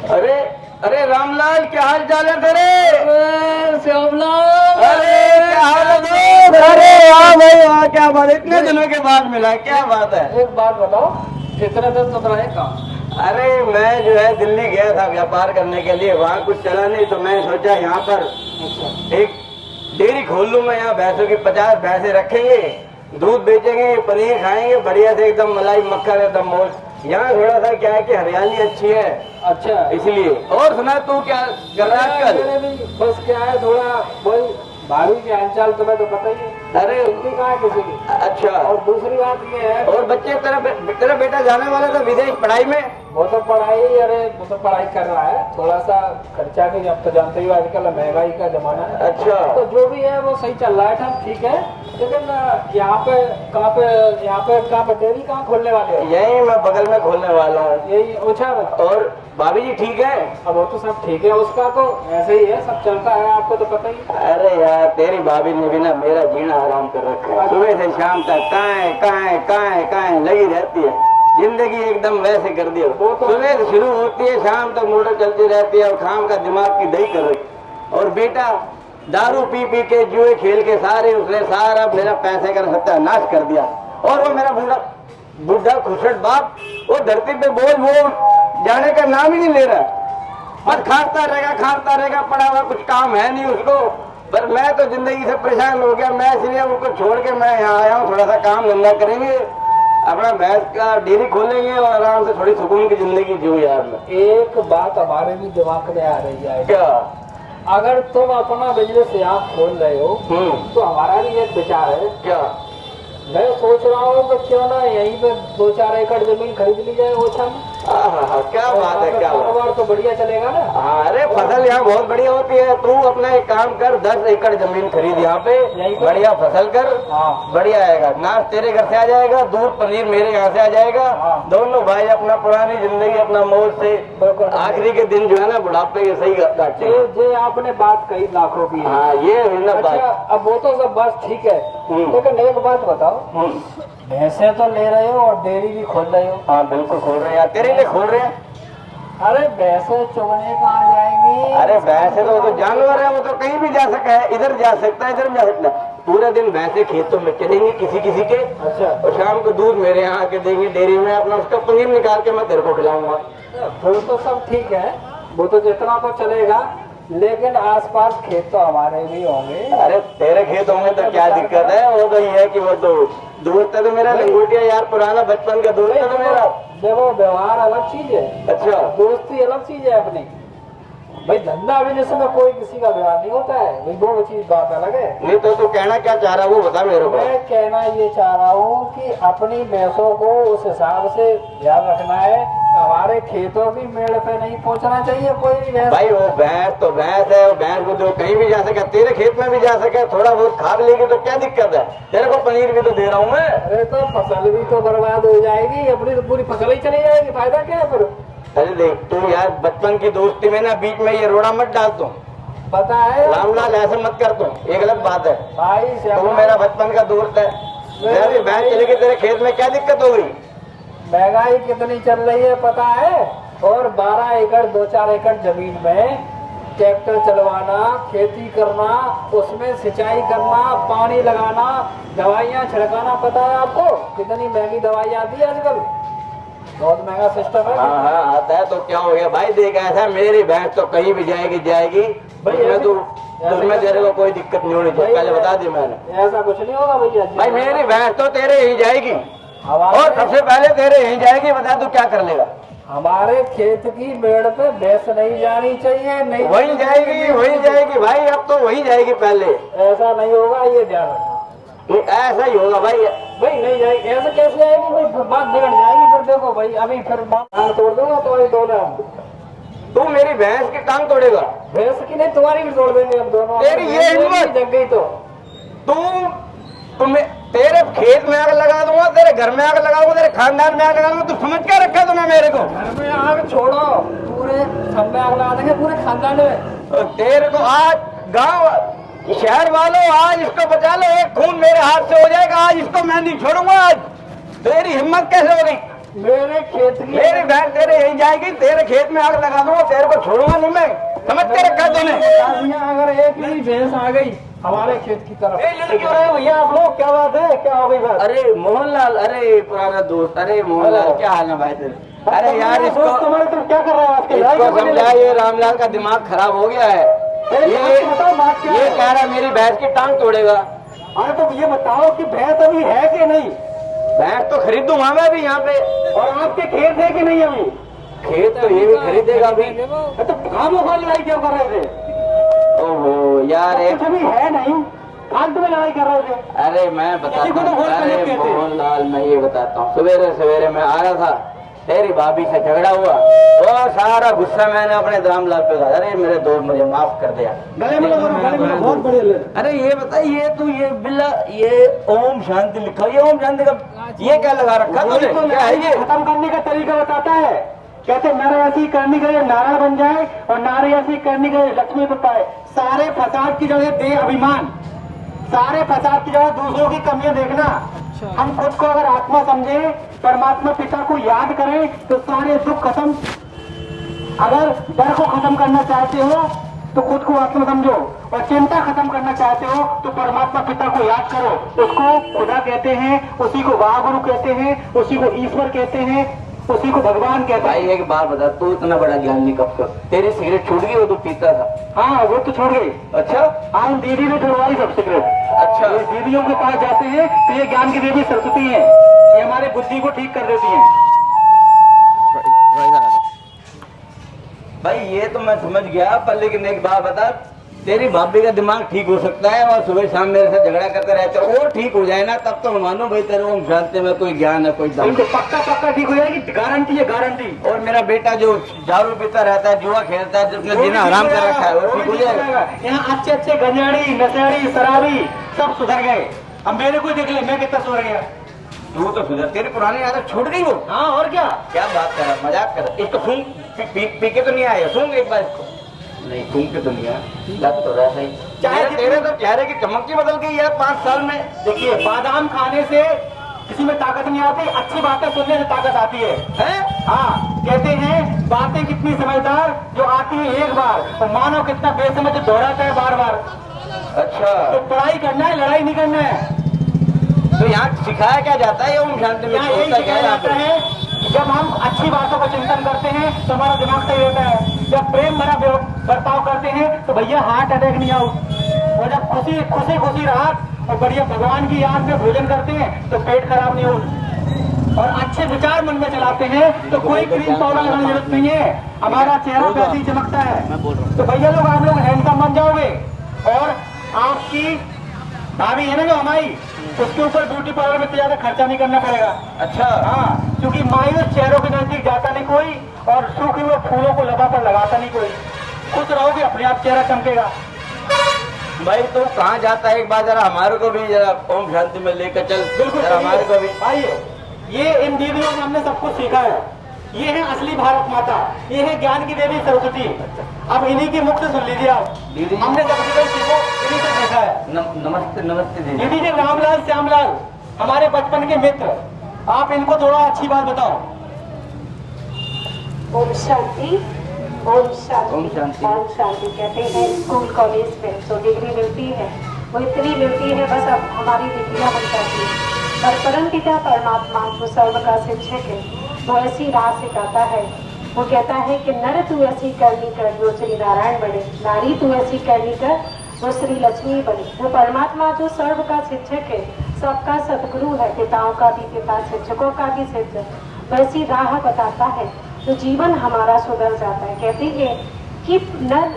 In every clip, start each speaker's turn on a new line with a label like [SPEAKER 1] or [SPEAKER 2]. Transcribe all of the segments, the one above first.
[SPEAKER 1] अरे अरे रामलाल, क्या हाल चाल है तेरे?
[SPEAKER 2] श्यामलाल,
[SPEAKER 1] अरे क्या हाल है दोस्त? अरे हाँ भाई हाँ, क्या बात है, इतने दिनों के बाद मिला, क्या बात है?
[SPEAKER 2] एक बात बताओ, कितने दिन तक रहे काम?
[SPEAKER 1] अरे मैं जो है दिल्ली गया था व्यापार करने के लिए, वहाँ कुछ चला नहीं तो मैं सोचा यहाँ पर एक डेयरी खोल लूँ मैं। यहाँ भैंसों की 50 भैंसे रखेंगे, दूध बेचेंगे, पनीर खाएंगे बढ़िया से एकदम, मलाई मक्खन एकदम मौज। यहाँ थोड़ा सा क्या है कि हरियाली अच्छी है,
[SPEAKER 2] अच्छा,
[SPEAKER 1] इसलिए। और सुना, तू क्या कर रहा है आजकल?
[SPEAKER 2] मेरे भी बस क्या है, थोड़ा वही भाभी के हालचाल तुम्हें तो पता ही है।
[SPEAKER 1] अरे
[SPEAKER 2] हिंदी कहाँ है किसी की।
[SPEAKER 1] अच्छा,
[SPEAKER 2] और दूसरी बात ये है,
[SPEAKER 1] और बच्चे तेरा बेटा जाने वाला था विदेश पढ़ाई में?
[SPEAKER 2] वो तो पढ़ाई कर रहा है। थोड़ा सा खर्चा की, अब तो जानते ही हो आजकल महंगाई का जमाना है।
[SPEAKER 1] अच्छा,
[SPEAKER 2] तो जो भी है वो सही चल रहा है, सब ठीक है। लेकिन यहाँ पे डेयरी कहाँ खोलने वाले हो?
[SPEAKER 1] यही मैं बगल में खोलने वाला हूँ।
[SPEAKER 2] यही ओछा में।
[SPEAKER 1] और भाभी जी ठीक है?
[SPEAKER 2] अब वो तो सब ठीक है, उसका तो ऐसे ही है, सब चलता है, आपको तो पता ही है।
[SPEAKER 1] अरे यार, तेरी भाभी ने भी ना मेरा जीना आराम कर रखा है। सुबह से शाम तक काएं लगी रहती है, जिंदगी एकदम वैसे कर दी। सुबह से शुरू होती है, शाम तक मोटर चलती रहती है, और शाम का दिमाग की दही कर रही। और बेटा दारू पी पी के, जुए खेल के उसने सारा मेरा पैसे का सत्यानाश कर दिया। और वो मेरा बुढ़ा खुशट बाप, वो धरती पे बोल जाने का नाम ही नहीं ले रहा। बस खाता रहेगा, पड़ा हुआ कुछ काम है नहीं उसको। पर मैं तो जिंदगी से परेशान हो गया। मैं इसलिए उनको छोड़ के मैं यहाँ आया हूँ, थोड़ा सा काम धंधा करेंगे, अपना भैंस का डेयरी खोलेंगे और आराम से थोड़ी सुकून की जिंदगी जियो यार। मैं
[SPEAKER 2] एक बात हमारे भी दिमाग में आ रही है,
[SPEAKER 1] क्या?
[SPEAKER 2] अगर तुम अपना बिजनेस यहाँ खोल रहे हो तो हमारा भी एक विचार है।
[SPEAKER 1] क्या?
[SPEAKER 2] मैं सोच रहा हूँ कि क्यों ना यहीं पे 2-4 एकड़ जमीन खरीद ली जाए ओछा में।
[SPEAKER 1] क्या बात है, क्या
[SPEAKER 2] कारोबार तो बढ़िया चलेगा ना।
[SPEAKER 1] हाँ, अरे फसल यहाँ बहुत बढ़िया होती है। तू अपना एक काम कर, 10 एकड़ जमीन खरीद यहाँ पे, बढ़िया फसल कर।
[SPEAKER 2] हाँ,
[SPEAKER 1] बढ़िया आएगा, नाश तेरे घर से आ जाएगा, दूध पनीर मेरे यहाँ से आ जाएगा।
[SPEAKER 2] हाँ।
[SPEAKER 1] दोनों भाई अपना पुरानी जिंदगी अपना मौज से आखिरी के दिन जो है ना बुढ़ापे के सही काटे।
[SPEAKER 2] ये आपने बात कही लाखों की।
[SPEAKER 1] हाँ, ये है ना
[SPEAKER 2] अच्छा,
[SPEAKER 1] बात।
[SPEAKER 2] अब वो तो सब बात ठीक है, लेकिन एक बात बताओ, भैंसे तो ले रहे हो और डेयरी भी खोल रहे हो।
[SPEAKER 1] हाँ बिल्कुल खोल रहे हैं यार, तेरे लिए खोल रहे हैं।
[SPEAKER 2] अरे भैंसे चुगने कहाँ जाएंगी?
[SPEAKER 1] अरे भैंसे तो वो तो जानवर है, वो तो कहीं भी जा सकता है, इधर जा सकता है, इधर जा सकता है। पूरे दिन भैंसे खेतों में चलेंगी किसी के।
[SPEAKER 2] अच्छा,
[SPEAKER 1] और शाम को दूध मेरे यहाँ आके देंगे डेयरी में, अपना उसका पनीर निकाल के मैं तेरे को खिलाऊंगा।
[SPEAKER 2] फिर तो सब ठीक है, वो तो जितना तो चलेगा, लेकिन आसपास खेत तो हमारे भी होंगे।
[SPEAKER 1] अरे तेरे खेत होंगे तो क्या दिक्कत है? वो तो ये है कि वो तो दोस्त है तो मेरा, लंगोटिया यार, पुराना बचपन का दोस्त है तो मेरा।
[SPEAKER 2] देखो, व्यवहार अलग चीज है,
[SPEAKER 1] अच्छा,
[SPEAKER 2] दोस्ती अलग चीज है अपनी। भाई धंधा बिजनेस में कोई किसी का व्यवहार नहीं होता है, भाई वो चीज बात अलग है।
[SPEAKER 1] नहीं तो तू कहना क्या चाह रहा है वो बता मेरे को।
[SPEAKER 2] मैं कहना ये चाह रहा हूँ कि अपनी भैंसों को उस हिसाब से ध्यान रखना है, हमारे खेतों की मेड़ पे नहीं पहुँचना चाहिए कोई भी भैंस।
[SPEAKER 1] भाई वो भैंस तो भैंस है, वो भैंस को तो कहीं भी जा सके, तेरे खेत में भी जा सके, थोड़ा बहुत खा लेगी तो क्या दिक्कत है? तेरे को पनीर भी तो दे रहा हूँ मैं।
[SPEAKER 2] अरे तो फसल भी तो बर्बाद हो जाएगी, अपनी तो पूरी फसल ही चली जाएगी, फायदा क्या है फिर?
[SPEAKER 1] अरे देख तू यार, बचपन की दोस्ती में ना बीच में ये रोड़ा मत डाल तू।
[SPEAKER 2] पता है
[SPEAKER 1] रामलाल, ऐसे मत कर तू, ये गलत बात है।
[SPEAKER 2] भाई,
[SPEAKER 1] तू मेरा बचपन का दोस्त है, मेरी भैंस चली गई तेरे खेत में, क्या दिक्कत हो गई?
[SPEAKER 2] महंगाई कितनी चल रही है पता है? और 12 एकड़ 2-4 एकड़ जमीन में ट्रैक्टर चलवाना, खेती करना, उसमें सिंचाई करना, पानी लगाना, दवाइयाँ छिड़काना, पता है आपको कितनी महंगी दवाई आती है आजकल? बहुत महंगा सिस्टम है।
[SPEAKER 1] हाँ आता है तो क्या हो गया भाई? देख ऐसा, मेरी भैंस तो कहीं भी जाएगी भाई, उसमें तेरे को कोई दिक्कत नहीं होनी चाहिए, पहले बता दी मैंने।
[SPEAKER 2] ऐसा कुछ नहीं होगा भैया।
[SPEAKER 1] भाई मेरी भैंस तो तेरे ही जाएगी, और सबसे पहले तेरे यहीं जाएगी। बता तू क्या कर लेगा?
[SPEAKER 2] हमारे खेत की मेड़ पे भैंस नहीं जानी चाहिए, नहीं
[SPEAKER 1] वहीं जाएगी भाई, अब तो वहीं जाएगी पहले।
[SPEAKER 2] ऐसा नहीं होगा, ये ध्यान रखना।
[SPEAKER 1] ऐसा ही होगा भाई।
[SPEAKER 2] भाई नहीं जाएगी, ऐसे कैसे आएगी भाई? फिर बात बिगड़ जाएगी। फिर देखो भाई, अभी फिर बात तोड़ दूंगा तुम्हारी दोनों।
[SPEAKER 1] तू मेरी भैंस की टांग तोड़ेगा?
[SPEAKER 2] भैंस की नहीं, तुम्हारी भी तोड़ देंगे हम दोनों।
[SPEAKER 1] तेरी ये हिम्मत?
[SPEAKER 2] जग गई तो
[SPEAKER 1] तुम्हें तेरे खेत में आग लगा दूंगा, तेरे घर में आग लगाऊंगा, तेरे खानदान में आग लगाऊंगा। तू समझ क्या रखा तूने मेरे को?
[SPEAKER 2] घर में आग छोड़ो, पूरे सब में आग लगा देंगे, पूरे खानदान में।
[SPEAKER 1] तेरे को आज गांव शहर वालों, आज इसको बचा लो, एक खून मेरे हाथ से हो जाएगा, आज इसको मैं नहीं छोड़ूंगा। आज तेरी हिम्मत कैसे हो गई?
[SPEAKER 2] मेरे खेत की
[SPEAKER 1] मेरी भैंस तेरे यही जाएगी, तेरे खेत में आग लगा दूंगा, तेरे को छोड़ूंगा नहीं मैं। समझ के रखा तूने?
[SPEAKER 2] अगर एक ही भैंस आ गई हमारे खेत की तरफ, क्यों रहे भैया आप लोग? क्या बात है, क्या हो गई बात?
[SPEAKER 1] अरे मोहनलाल, अरे पुराना दोस्त, अरे मोहनलाल क्या हाल है भाई तेरे? अरे यार इसको
[SPEAKER 2] तुम्हारे तुम क्या कर रहे हो आजकल?
[SPEAKER 1] इसको समझा, ये रामलाल का दिमाग खराब हो गया है। ये कह रहा मेरी भैंस की टांग तोड़ेगा।
[SPEAKER 2] अरे तो ये बताओ कि भैंस अभी है कि नहीं?
[SPEAKER 1] भैंस तो खरीदूंगा मैं भी यहाँ पे।
[SPEAKER 2] और आपके खेत है कि नहीं अभी?
[SPEAKER 1] खेत तो ये भी खरीदेगा अभी।
[SPEAKER 2] तो खामों खा लड़ाई क्यों कर रहे थे?
[SPEAKER 1] ओहो यार, एक
[SPEAKER 2] कुछ अभी है नहीं, फालतू में लड़ाई कर रहे थे।
[SPEAKER 1] अरे मैं बताता
[SPEAKER 2] किसी को तो
[SPEAKER 1] हूँ,
[SPEAKER 2] वोट करने
[SPEAKER 1] अरे
[SPEAKER 2] कहते हैं।
[SPEAKER 1] मोहनलाल मैं ये बताता हूँ, सवेरे सवेरे मैं आ रहा था, तेरी भाभी से झगड़ा हुआ और सारा गुस्सा मैंने अपने रामलाल पे कहा। अरे मेरे दोस्त मुझे माफ कर दिया।
[SPEAKER 2] गले में लगा, गले में लगा, बहुत बढ़िया।
[SPEAKER 1] अरे ये बता, ये तू ये बिल्ला, ये ओम शांति लिखा, ये ओम शांति का ये क्या लगा रखा तूने? क्या है ये?
[SPEAKER 2] खत्म करने का तरीका बताता है। कहते नारे ऐसी करनी करे नारायण बन जाए और नारे ऐसी करनी करे लक्ष्मी को पाए। सारे फसाद की जगह दे अभिमान, सारे फसाद की जगह दूसरों की कमियां देखना। हम खुद को अगर आत्मा समझे, परमात्मा पिता को याद करें तो सारे दुख खत्म। अगर डर को खत्म करना चाहते हो तो खुद को आत्मा समझो, और चिंता खत्म करना चाहते हो तो परमात्मा पिता को याद करो। उसको खुदा कहते हैं, उसी को वाहगुरु कहते हैं, उसी को ईश्वर कहते हैं, उसी को भगवान कहते
[SPEAKER 1] भाई
[SPEAKER 2] हैं।
[SPEAKER 1] एक बात बता, तू इतना बड़ा ज्ञानी कब से? तेरी सिगरेट छूट गई? वो तो पीता था।
[SPEAKER 2] हाँ वो तो छोड़ गई।
[SPEAKER 1] अच्छा
[SPEAKER 2] आज दीदी ने छुड़वाई सब सिगरेट।
[SPEAKER 1] अच्छा।
[SPEAKER 2] ये दीदियों के पास जाते हैं तो ये ज्ञान की देवी सरस्वती है, ये हमारे बुद्धि को ठीक कर देती है।
[SPEAKER 1] भाई ये तो मैं समझ गया, पर लेकिन एक बात बता, तेरी भाभी का दिमाग ठीक हो सकता है और सुबह शाम मेरे से झगड़ा करते रहते हो, वो ठीक हो जाए ना तब तो मानो भाई तेरे ओम शांति में कोई ज्ञान है, कोई दम।
[SPEAKER 2] इनको पक्का ठीक हो जाएगी, गारंटी है, गारंटी।
[SPEAKER 1] और मेरा बेटा जो दारू पीता रहता है, जुआ खेलता है, जिसने जीना हराम कर रखा है, वो ठीक हो जाएगा।
[SPEAKER 2] यहाँ अच्छे अच्छे गंजाड़ी नशेड़ी शराबी सब सुधर गए। अब मेरे को देख ले, मैं कितना सुधर गया।
[SPEAKER 1] तू तो सुधर, तेरी पुरानी आदत छूट गई वो।
[SPEAKER 2] हाँ और क्या
[SPEAKER 1] बात कर रहा, मजाक कर रहा। इसको सूंघ, पी के तो नहीं आया? सूंघ एक बार इसको। नहीं सूंघ के तो नहीं आया, लग तो रहा सही।
[SPEAKER 2] चाहे
[SPEAKER 1] तेरे तो चेहरे की चमक ही बदल गई यार 5 साल में।
[SPEAKER 2] देखिए, बादाम खाने से किसी में ताकत नहीं आती, अच्छी बातें सुनने से ताकत आती है। हाँ, कहते हैं बातें कितनी समझदार जो आती है एक बार, और मानो कितना बेसमझ दोहराता है बार बार।
[SPEAKER 1] अच्छा
[SPEAKER 2] तो पढ़ाई करना है, लड़ाई नहीं करना है।
[SPEAKER 1] तो यहाँ सिखाया क्या जाता है ओम शांति में?
[SPEAKER 2] यहाँ यही सिखाया जाता है, जब हम अच्छी बातों का चिंतन करते हैं तो हमारा दिमाग सही होता है। जब प्रेम भरा बर्ताव करते हैं तो भैया हार्ट अटैक नहीं आउट। और जब खुशी राहत और बढ़िया भगवान की याद में भोजन करते हैं तो पेट खराब नहीं हो। और अच्छे विचार मन में चलाते हैं तो कोई क्रीम पाउडर लगाने की जरूरत नहीं है, हमारा चेहरा वैसे ही चमकता है। तो भैया लोग, आप लोग हैंडसम बन जाओगे। और आपकी भाभी है ना जो हमारी, उसके ऊपर ब्यूटी पार्लर में इतना ज्यादा खर्चा नहीं करना पड़ेगा।
[SPEAKER 1] अच्छा
[SPEAKER 2] हाँ, क्योंकि मायूस चेहरों के नजदीक जाता नहीं कोई, और सूखे हुए फूलों को लबा पर लगाता नहीं कोई। खुश रहोगे, अपने आप चेहरा चमकेगा।
[SPEAKER 1] भाई तू कहाँ जाता है? एक बार जरा हमारे को भी जरा ओम शांति में लेकर चल।
[SPEAKER 2] बिल्कुल
[SPEAKER 1] जरा हमारे को भी।
[SPEAKER 2] आइए, ये इन दीदियों से हमने सब कुछ सीखा है। ये है असली भारत माता, ये है ज्ञान की देवी सरस्वती। अब इन्हीं की मुख से सुन लीजिए आप।
[SPEAKER 1] दीदी
[SPEAKER 2] हमने जब से सीखो इन्हीं से देखा है।
[SPEAKER 1] नमस्ते नमस्ते दीदी।
[SPEAKER 2] दीदी जी रामलाल श्यामलाल हमारे बचपन के मित्र, आप इनको थोड़ा अच्छी बात बताओ।
[SPEAKER 3] ओम शांति, ओम शांति,
[SPEAKER 1] ओम शांति।
[SPEAKER 3] ओम शांति। कहते हैं स्कूल कॉलेज में जो डिग्री मिलती है वो इतनी मिलती है, बस अब हमारी डिग्रियां बन जाती है। पर परम पिता परमात्मा जो सर्व का शिक्षक है, वो ऐसी राह सिखाता है। वो कहता है कि नर तू ऐसी करनी कर जो श्री नारायण बने, नारी तू ऐसी करनी कर वो श्री लक्ष्मी बने। वो परमात्मा जो सर्व का शिक्षक है, सबका सदगुरु है, पिताओं का भी पिता, शिक्षकों का भी शिक्षक, वैसी राह बताता है तो जीवन हमारा सुधर जाता है। कहते हैं कि नर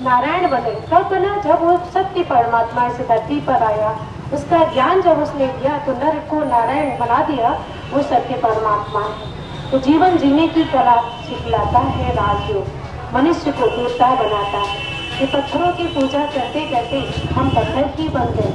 [SPEAKER 3] नारायण बने कब बना? जब वो सत्य परमात्मा इस धरती पर आया, उसका ज्ञान जब उसने दिया तो नर को नारायण बना दिया, वो सत्य परमात्मा है। तो जीवन जीने की कला सिखलाता है राजयोग, मनुष्य को देवता बनाता है। ये पत्थरों की पूजा करते करते हम पत्थर ही बन गए,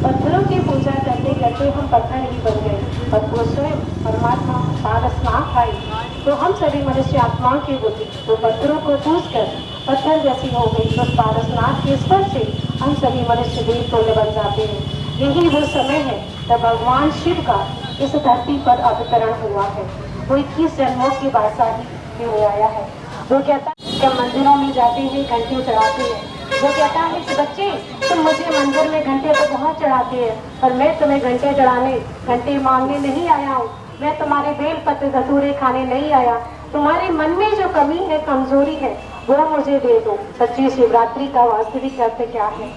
[SPEAKER 3] पत्थरों की पूजा करते करते हम पत्थर ही बन गए। पर वो स्वयं परमात्मा पारसनाथ आए तो हम सभी मनुष्य आत्माओं की बुद्धि तो पत्थरों को पूज कर पत्थर जैसी हो गई। तो पारसनाथ के स्पर्श से हम सभी मनुष्य देव तुल्य बन जाते हैं। यही वो समय है जब भगवान शिव का इस धरती पर अवतरण हुआ है। वो 21 जन्मों की बादशाही में आया है। वो कहता है कि मंदिरों में जाते हैं घंटे चढ़ाते हैं। वो कहता है कि बच्चे तुम मुझे मंदिर में घंटे तो बहुत चढ़ाते हैं, पर मैं तुम्हें घंटे चढ़ाने, घंटे मांगने नहीं आया हूँ। मैं तुम्हारे बेल पत्र धतूरे खाने नहीं आया। तुम्हारे मन में जो कमी है, कमजोरी है, वो मुझे दे दो। सच्ची शिवरात्रि का वास्तविक अर्थ क्या है?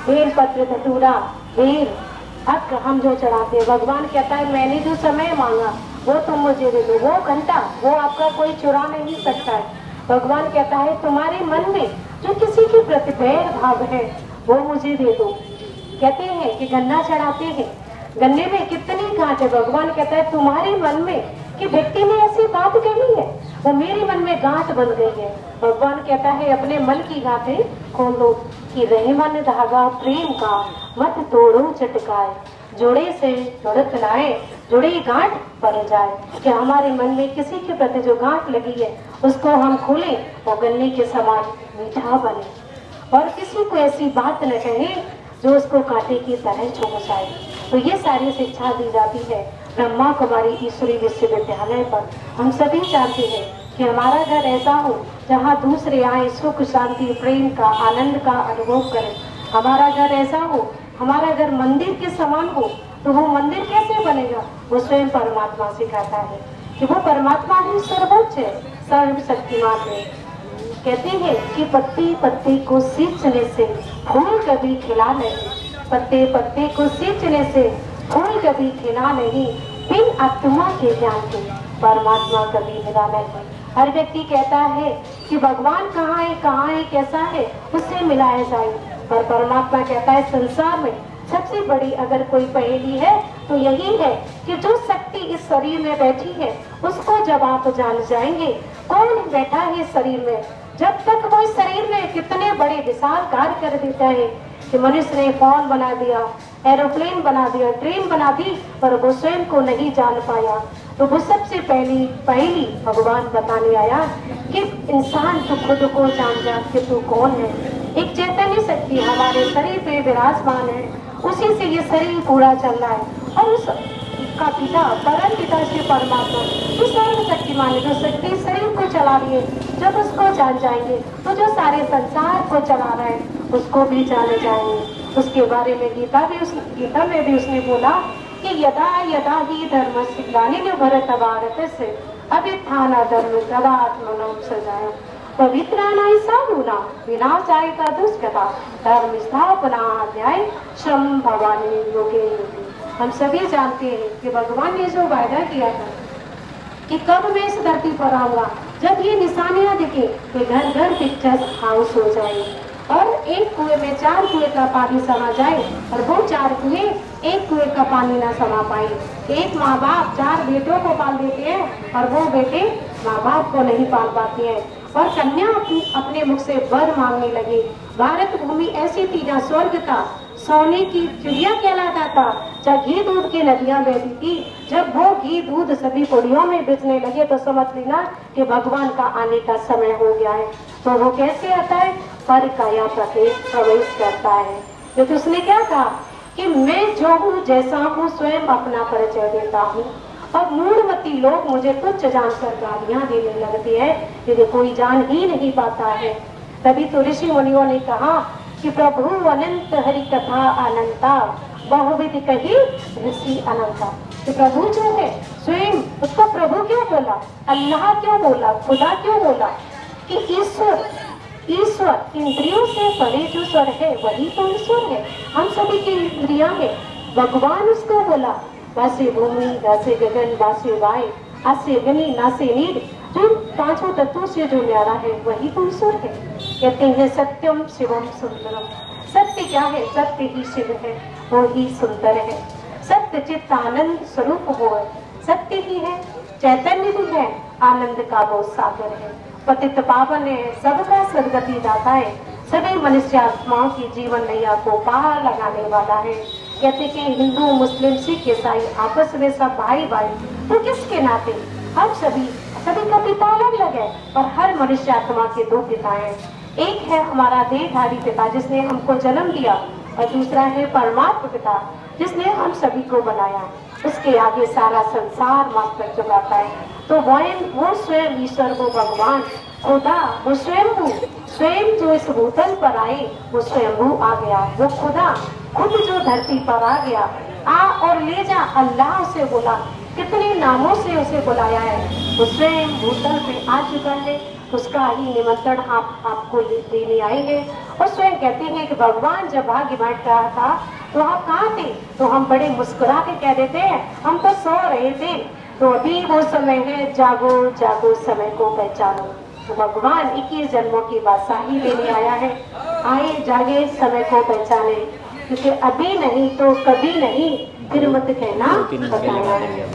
[SPEAKER 3] बेल पत्र धतूरा, बेल हक हम जो चढ़ाते हैं, भगवान कहता है मैंने जो समय मांगा वो तुम मुझे दे दो। वो घंटा वो आपका कोई चुरा नहीं सकता है। भगवान कहता है तुम्हारे मन में जो किसी के प्रति बैर भाव है वो मुझे दे दो। कहते हैं कि गन्ना चढ़ाते हैं, गन्ने में कितनी गांठ है। भगवान कहता है तुम्हारे मन में कि व्यक्ति ने ऐसी बात कही है, वो मेरे मन में गांठ बन गई है। भगवान कहता है अपने मन की गांठें खोल दो कि रहे मन धागा प्रेम का मत तोड़ो चटकाए, जोड़े से जुड़त लाए, जुड़ी गांठ बन जाए। कि हमारे मन में किसी के प्रति जो गांठ लगी है उसको हम खोलें और गन्ने के समान मीठा बने, और किसी को ऐसी बात न कहे जो उसको कांटे की तरह चुभ जाए। तो ये सारी शिक्षा दी जाती है ब्रह्मा कुमारी ईश्वरी विश्वविद्यालय पर। हम सभी चाहते हैं कि हमारा घर ऐसा हो जहाँ दूसरे आए सुख शांति प्रेम का आनंद का अनुभव करें। हमारा घर ऐसा हो, हमारा घर मंदिर के समान हो। तो वो मंदिर कैसे बनेगा? वो स्वयं परमात्मा सिखाता है कि वो परमात्मा ही सर्वोच्च है, सर्वशक्तिमान है। कहते हैं कि पत्ते पत्ते को सींचने से फूल कभी खिला नहीं, पत्ते पत्ते को सींचने से फूल कभी खिला नहीं, बिन आत्मा के ज्ञान के परमात्मा कभी मिला नहीं। हर व्यक्ति कहता है कि भगवान कहाँ है कैसा है, उससे मिलाया जाए। पर परमात्मा कहता है संसार में सबसे बड़ी अगर कोई पहेली है तो यही है कि जो शक्ति इस शरीर में बैठी है उसको जब आप जान जाएंगे कौन बैठा है शरीर में। जब तक वो इस शरीर में कितने बड़े विशाल कार्य कर देता है कि मनुष्य ने फोन बना दिया, एरोप्लेन बना दिया, ट्रेन बना दी, पर वो स्वयं को नहीं जान पाया। तो वो सबसे पहली भगवान बताने आया कि इंसान तो खुद को जान जा कि तू कौन है। एक चैतन्य शक्ति हमारे शरीर पे विराजमान है, उसी से ये शरीर पूरा चल रहा है। और उस का पिता परम पिता श्री परमात्मा जो सर्वशक्तिमान है, जो शक्ति शरीर को चला रही है, जब उसको जान जाएंगे तो जो सारे संसार को चला रहा है उसको भी जाने जाएंगे। उसके बारे में गीता में भी उसने बोला कि यदा यदा ही धर्मस्य ग्लानिर्भरति भारत से अभ्युत्थान धर्म तदात्मनो सृजाय पवित्राणाय साधूनां विनाशाय दुष्कृता धर्म स्थापना अध्याय श्रम भवानी योगे योगी। हम सभी जानते हैं कि भगवान ने जो वायदा किया था कि कब मैं इस धरती पर आऊंगा, जब ये निशानियां दिखे कि घर घर पिक्चर हाउस हो जाए और एक कुएं में 4 कुएं का पानी समा जाए और वो 4 कुएं एक कुएं का पानी ना समा पाए। एक माँ बाप 4 बेटों को पाल देते हैं और वो बेटे माँ बाप को नहीं पाल पाते हैं, और कन्या अपने मुख से वर मांगने लगी। भारत भूमि ऐसी थी जहाँ स्वर्ग था, सोने की चिड़िया कहलाता था, जहाँ घी दूध की नदियां बहती थी। जब वो घी दूध सभी कुड़ियों में बेचने लगे तो समझ लेना कि भगवान का आने का समय हो गया है। तो वो कैसे आता है? पर काया प्रवेश करता है। जो उसने क्या कहा कि मैं जो हूँ जैसा हूँ स्वयं अपना परिचय देता हूँ, और मूढ़मती लोग मुझे तुच्छ जानकर गालियां देने लगती है, यदि कोई जान ही नहीं पाता है। तभी तो ऋषि मुनियों ने कहा कि प्रभु अनंत हरि कथा अनंता बहुविध कही ऋषि अनंता। तो प्रभु जो है स्वयं, उसको प्रभु क्यों बोला, अल्लाह क्यों बोला, खुदा क्यों बोला? कि ईश्वर इंद्रियों से परे जो स्वर है वही तो ईश्वर है। हम सभी की इंद्रियां है, भगवान उसको बोला। वासे भूमि वासे गगन वासे वाय आसे अग्नि नासे नीर, जो 5 तत्वों से जो न्यारा है वही तो ईश्वर है। कहते हैं सत्यम शिवम सुंदरम। सत्य क्या है? सत्य ही शिव है, वो ही सुंदर है। सत्य चित्त आनंद स्वरूप वो है, सत्य ही है, चैतन्य भी है, आनंद का वो सागर है, पतित पावन है, सबका सदगति दाता है, सभी मनुष्य आत्माओं की जीवन नैया को पार लगाने वाला है। कहते कि हिंदू मुस्लिम सिख ईसाई आपस में सब भाई भाई, तो किसके नाते हम सभी का पिता अलग अलग है, और हर मनुष्य आत्मा के 2 पिता हैं। एक है हमारा देहधारी पिता जिसने हमको जन्म दिया, और दूसरा है परमात्मा पिता जिसने हम सभी को बनाया। उसके आगे सारा संसार मस्तक झुकाता है। तो वो स्वयं ईश्वर, वो भगवान खुदा, वो स्वयं जो इस भूतल पर आए, वो स्वयं आ गया। वो खुदा खुद जो धरती पर आ गया, आ और ले जा, अल्लाह उसे बोला, कितने नामों से उसे बुलाया है, वो स्वयं भूतल पे आ चुका है। उसका ही निमंत्रण आपको देने आए हैं। और स्वयं कहते हैं कि भगवान जब भाग्य बांट रहा था तो आप कहाँ थे? तो हम बड़े मुस्कुरा के कह देते हैं हम तो सो रहे थे। तो अभी वो समय है, जागो जागो समय को पहचानो। तो भगवान 21 जन्मों की बादशाही लेने आया है। आए जागे समय को पहचाने, क्योंकि अभी नहीं तो कभी नहीं, फिर मत कहना बताया है।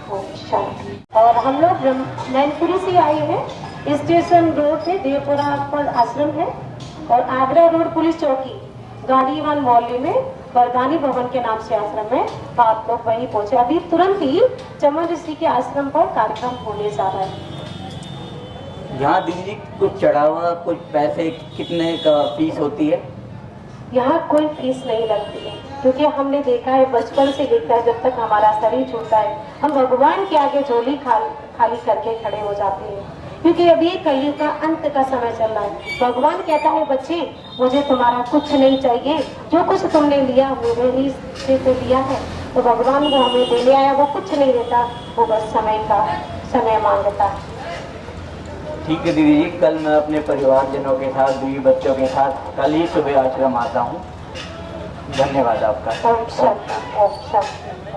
[SPEAKER 3] ओम शांति। और हम लोग मैनपुरी से आए हैं। स्टेशन रोड से देवपुरा पर आश्रम है और आगरा रोड पुलिस चौकी गांधीवान मोहल्ले में वरदानी भवन के नाम से आश्रम है। तो आप लोग वहीं पहुंचे। अभी तुरंत ही चमन ऋषि के आश्रम पर कार्यक्रम होने जा रहा है।
[SPEAKER 1] यहाँ दीदी जी कुछ चढ़ावा, कुछ पैसे कितने का फीस होती है?
[SPEAKER 3] यहाँ कोई फीस नहीं लगती है, क्योंकि हमने देखा है बचपन से देखा है, जब तक हमारा शरीर छूटता है हम भगवान के आगे झोली खाली करके खड़े हो जाते हैं। क्योंकि अभी कलयुग का अंत का समय चल रहा है। भगवान कहता है बच्चे, मुझे तुम्हारा कुछ नहीं चाहिए, जो कुछ तुमने लिया मेरे ही से तो लिया है। तो भगवान वो हमें देने आया, वो कुछ नहीं देता, वो बस समय मांगता है।
[SPEAKER 1] ठीक है दीदी जी, कल मैं अपने परिवारजनों के साथ, बीवी बच्चों के साथ कल ही सुबह आश्रम आता हूँ। धन्यवाद आपका।
[SPEAKER 3] ओम शांति, ओम शांति।